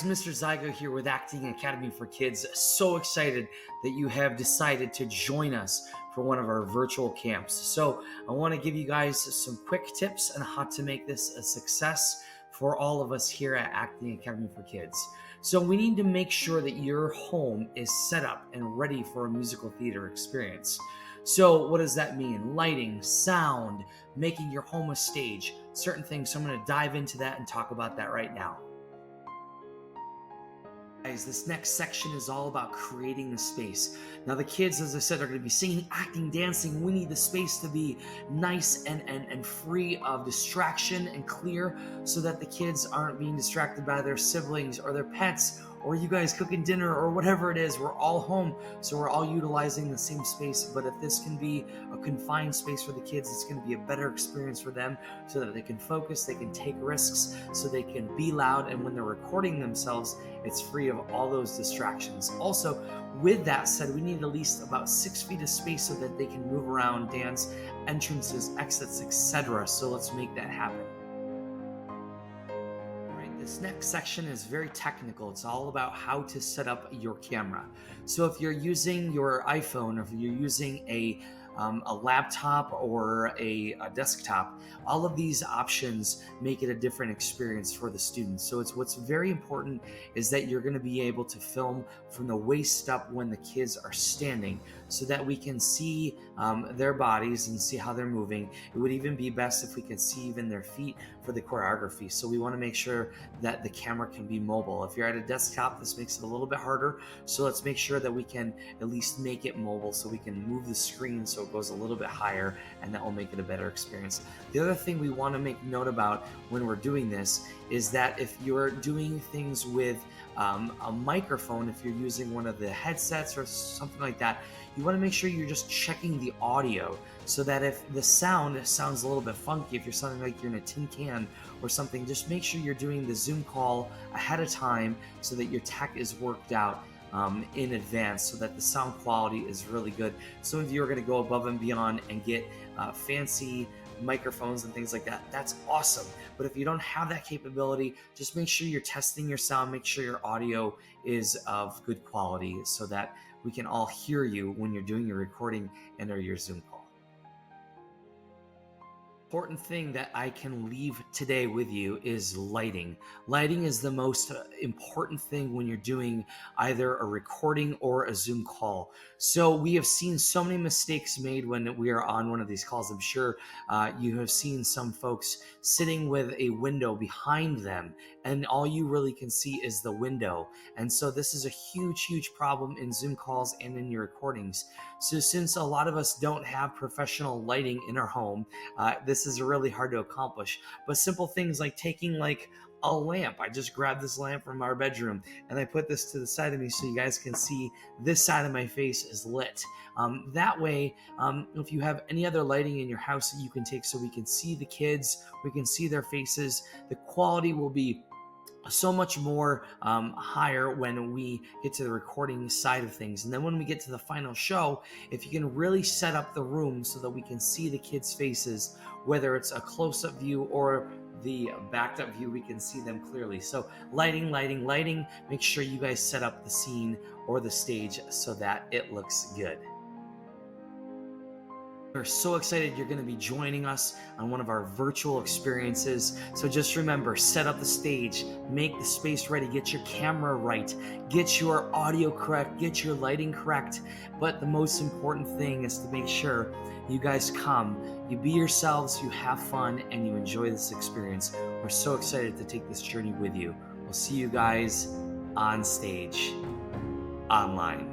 Guys, Mr. Zygo here with Acting Academy for Kids. So excited that you have decided to join us for one of our virtual camps. So I want to give you guys some quick tips on how to make this a success for all of us here at Acting Academy for Kids. So we need to make sure that your home is set up and ready for a musical theater experience. So what does that mean? Lighting, sound, making your home a stage, certain things. So I'm going to dive into that and talk about that right now. Guys, this next section is all about creating the space. Now the kids, as I said, are going to be singing, acting, dancing. We need the space to be nice and free of distraction and clear so that the kids aren't being distracted by their siblings or their pets or you guys cooking dinner or whatever it is. We're all home, so we're all utilizing the same space. But if this can be a confined space for the kids, it's going to be a better experience for them so that they can focus, they can take risks, so they can be loud. And when they're recording themselves, it's free of all those distractions. Also, with that said, we need at least about 6 feet of space so that they can move around, dance, entrances, exits, etc. So let's make that happen. This next section is very technical. It's all about how to set up your camera. So if you're using your iPhone, or if you're using a laptop or a desktop, all of these options make it a different experience for the students. So what's very important is that you're going to be able to film from the waist up when the kids are standing so that we can see their bodies and see how they're moving. It would even be best if we could see even their feet for the choreography. So we want to make sure that the camera can be mobile. If you're at a desktop, this makes it a little bit harder. So let's make sure that we can at least make it mobile so we can move the screen so it goes a little bit higher, and that will make it a better experience. The other thing we want to make note about when we're doing this is that if you're doing things with a microphone, if you're using one of the headsets or something like that, you want to make sure you're just checking the audio so that if the sound sounds a little bit funky, if you're sounding like you're in a tin can or something, just make sure you're doing the Zoom call ahead of time so that your tech is worked out in advance so that the sound quality is really good. Some of you are going to go above and beyond and get fancy microphones and things like that. That's awesome. But if you don't have that capability, just make sure you're testing your sound, make sure your audio is of good quality so that we can all hear you when you're doing your recording and or your Zoom call. Important thing that I can leave today with you is lighting. Lighting is the most important thing when you're doing either a recording or a Zoom call. So we have seen so many mistakes made when we are on one of these calls. I'm sure you have seen some folks sitting with a window behind them and all you really can see is the window. And so this is a huge problem in Zoom calls and in your recordings. So since a lot of us don't have professional lighting in our home, this is really hard to accomplish. But simple things like taking like a lamp. I just grabbed this lamp from our bedroom and I put this to the side of me so you guys can see this side of my face is lit. That way, if you have any other lighting in your house that you can take so we can see the kids, we can see their faces, the quality will be so much more higher when we get to the recording side of things. And then when we get to the final show, if you can really set up the room so that we can see the kids' faces, whether it's a close-up view or the backed up view, we can see them clearly. So lighting, make sure you guys set up the scene or the stage so that it looks good. We're so excited you're going to be joining us on one of our virtual experiences. So just remember, set up the stage, make the space ready, get your camera right, get your audio correct, get your lighting correct. But the most important thing is to make sure you guys come, you be yourselves, you have fun, and you enjoy this experience. We're so excited to take this journey with you. We'll see you guys on stage, online.